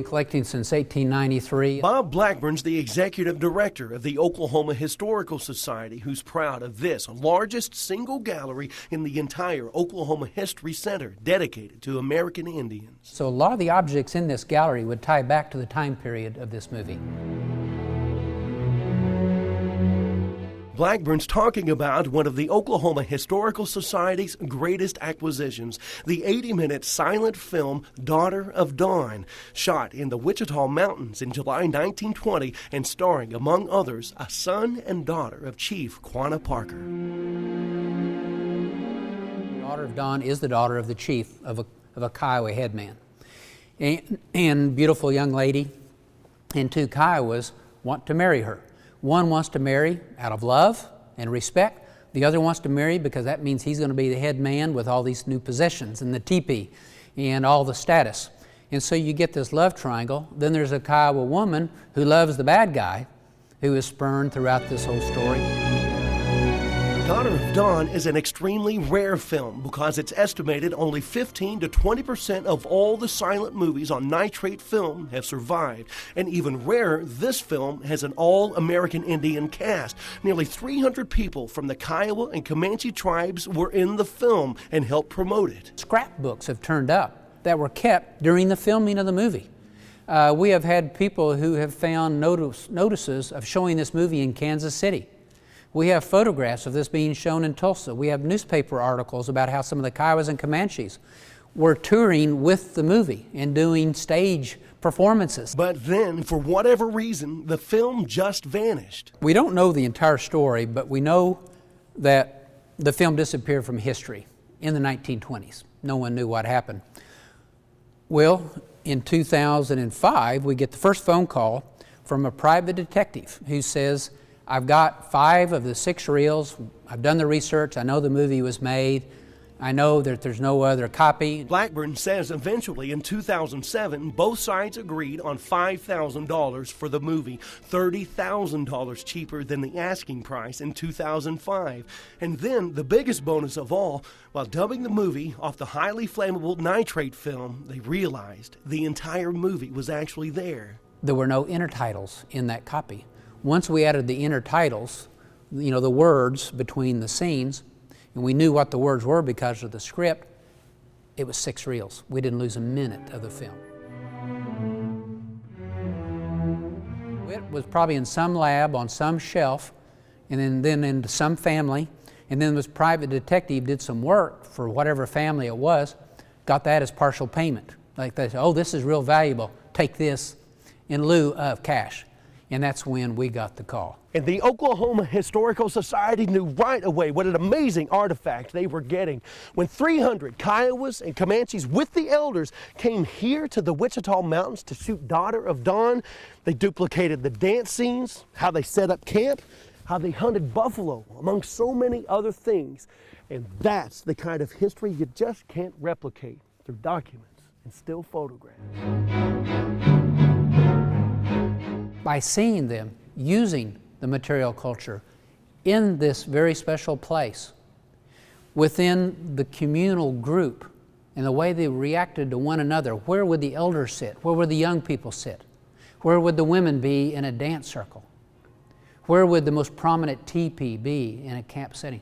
been collecting since 1893. Bob Blackburn's the executive director of the Oklahoma Historical Society, who's proud of this largest single gallery in the entire Oklahoma History Center dedicated to American Indians. So a lot of the objects in this gallery would tie back to the time period of this movie. Blackburn's talking about one of the Oklahoma Historical Society's greatest acquisitions, the 80-minute silent film Daughter of Dawn, shot in the Wichita Mountains in July 1920 and starring, among others, a son and daughter of Chief Quanah Parker. Daughter of Dawn is the daughter of the chief of a Kiowa headman. And beautiful young lady, and two Kiowas want to marry her. One wants to marry out of love and respect. The other wants to marry because that means he's going to be the head man with all these new possessions and the teepee and all the status. And so you get this love triangle. Then there's a Kiowa woman who loves the bad guy, who is spurned throughout this whole story. Daughter of Dawn is an extremely rare film because it's estimated only 15 to 20% of all the silent movies on nitrate film have survived. And even rarer, this film has an all-American Indian cast. Nearly 300 people from the Kiowa and Comanche tribes were in the film and helped promote it. Scrapbooks have turned up that were kept during the filming of the movie. We have had people who have found notices of showing this movie in Kansas City. We have photographs of this being shown in Tulsa. We have newspaper articles about how some of the Kiowas and Comanches were touring with the movie and doing stage performances. But then, for whatever reason, the film just vanished. We don't know the entire story, but we know that the film disappeared from history in the 1920s. No one knew what happened. Well, in 2005, we get the first phone call from a private detective who says, I've got 5 of the 6 reels. I've done the research. I know the movie was made. I know that there's no other copy. Blackburn says eventually in 2007, both sides agreed on $5,000 for the movie, $30,000 cheaper than the asking price in 2005. And then the biggest bonus of all, while dubbing the movie off the highly flammable nitrate film, they realized the entire movie was actually there. There were no intertitles in that copy. Once we added the intertitles, the words between the scenes, and we knew what the words were because of the script, it was 6 reels. We didn't lose a minute of the film. It was probably in some lab on some shelf, and then into some family, and then this private detective did some work for whatever family it was, got that as partial payment. Like they said, oh, this is real valuable, take this in lieu of cash. And that's when we got the call. And the Oklahoma Historical Society knew right away what an amazing artifact they were getting. When 300 Kiowas and Comanches with the elders came here to the Wichita Mountains to shoot Daughter of Dawn, they duplicated the dance scenes, how they set up camp, how they hunted buffalo, among so many other things. And that's the kind of history you just can't replicate through documents and still photographs. By seeing them using the material culture in this very special place, within the communal group, and the way they reacted to one another, where would the elders sit? Where would the young people sit? Where would the women be in a dance circle? Where would the most prominent teepee be in a camp setting?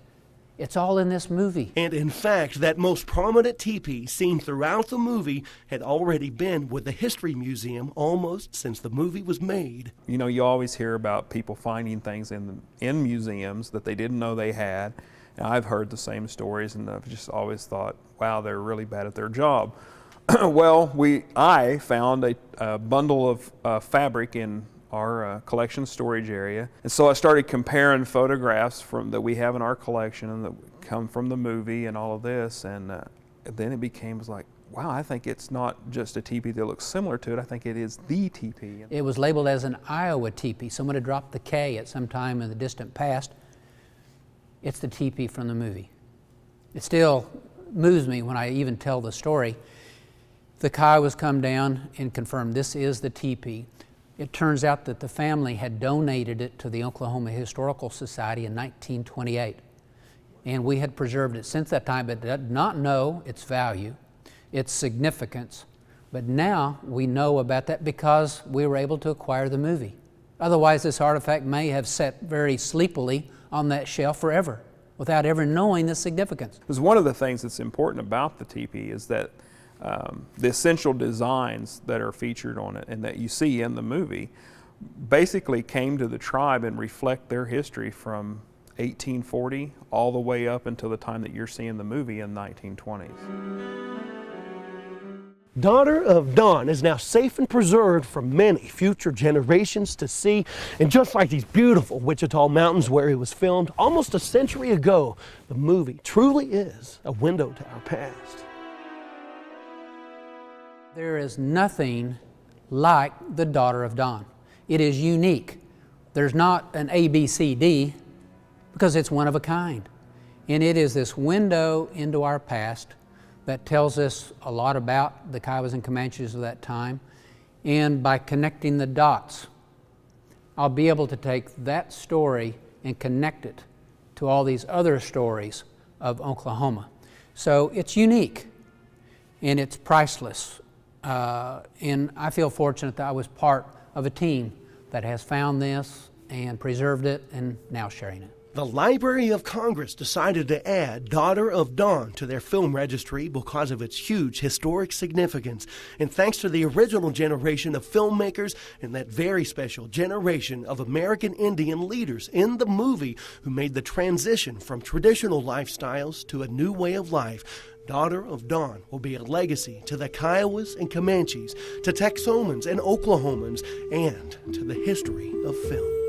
It's all in this movie. And in fact, that most prominent teepee seen throughout the movie had already been with the History Museum almost since the movie was made. You know, you always hear about people finding things in museums that they didn't know they had. And I've heard the same stories, and I've just always thought, wow, they're really bad at their job. Well, I found a bundle of fabric in our collection storage area. And so I started comparing photographs that we have in our collection and that come from the movie and all of this. And then it became like, wow, I think it's not just a teepee that looks similar to it. I think it is the teepee. It was labeled as an Iowa teepee. Someone had dropped the K at some time in the distant past. It's the teepee from the movie. It still moves me when I even tell the story. The Kiowas come down and confirm this is the teepee. It turns out that the family had donated it to the Oklahoma Historical Society in 1928. And we had preserved it since that time, but did not know its value, its significance, But now we know about that because we were able to acquire the movie. Otherwise, this artifact may have sat very sleepily on that shelf forever without ever knowing the significance. Because one of the things that's important about the teepee is that the essential designs that are featured on it and that you see in the movie basically came to the tribe and reflect their history from 1840 all the way up until the time that you're seeing the movie in the 1920s. Daughter of Dawn is now safe and preserved for many future generations to see. And just like these beautiful Wichita Mountains where it was filmed almost a century ago, the movie truly is a window to our past. There is nothing like the Daughter of Dawn. It is unique. There's not an A, B, C, D, because it's one of a kind. And it is this window into our past that tells us a lot about the Kiowas and Comanches of that time. And by connecting the dots, I'll be able to take that story and connect it to all these other stories of Oklahoma. So it's unique and it's priceless. And I feel fortunate that I was part of a team that has found this and preserved it and now sharing it. The Library of Congress decided to add Daughter of Dawn to their film registry because of its huge historic significance. And thanks to the original generation of filmmakers and that very special generation of American Indian leaders in the movie who made the transition from traditional lifestyles to a new way of life, Daughter of Dawn will be a legacy to the Kiowas and Comanches, to Texomans and Oklahomans, and to the history of film.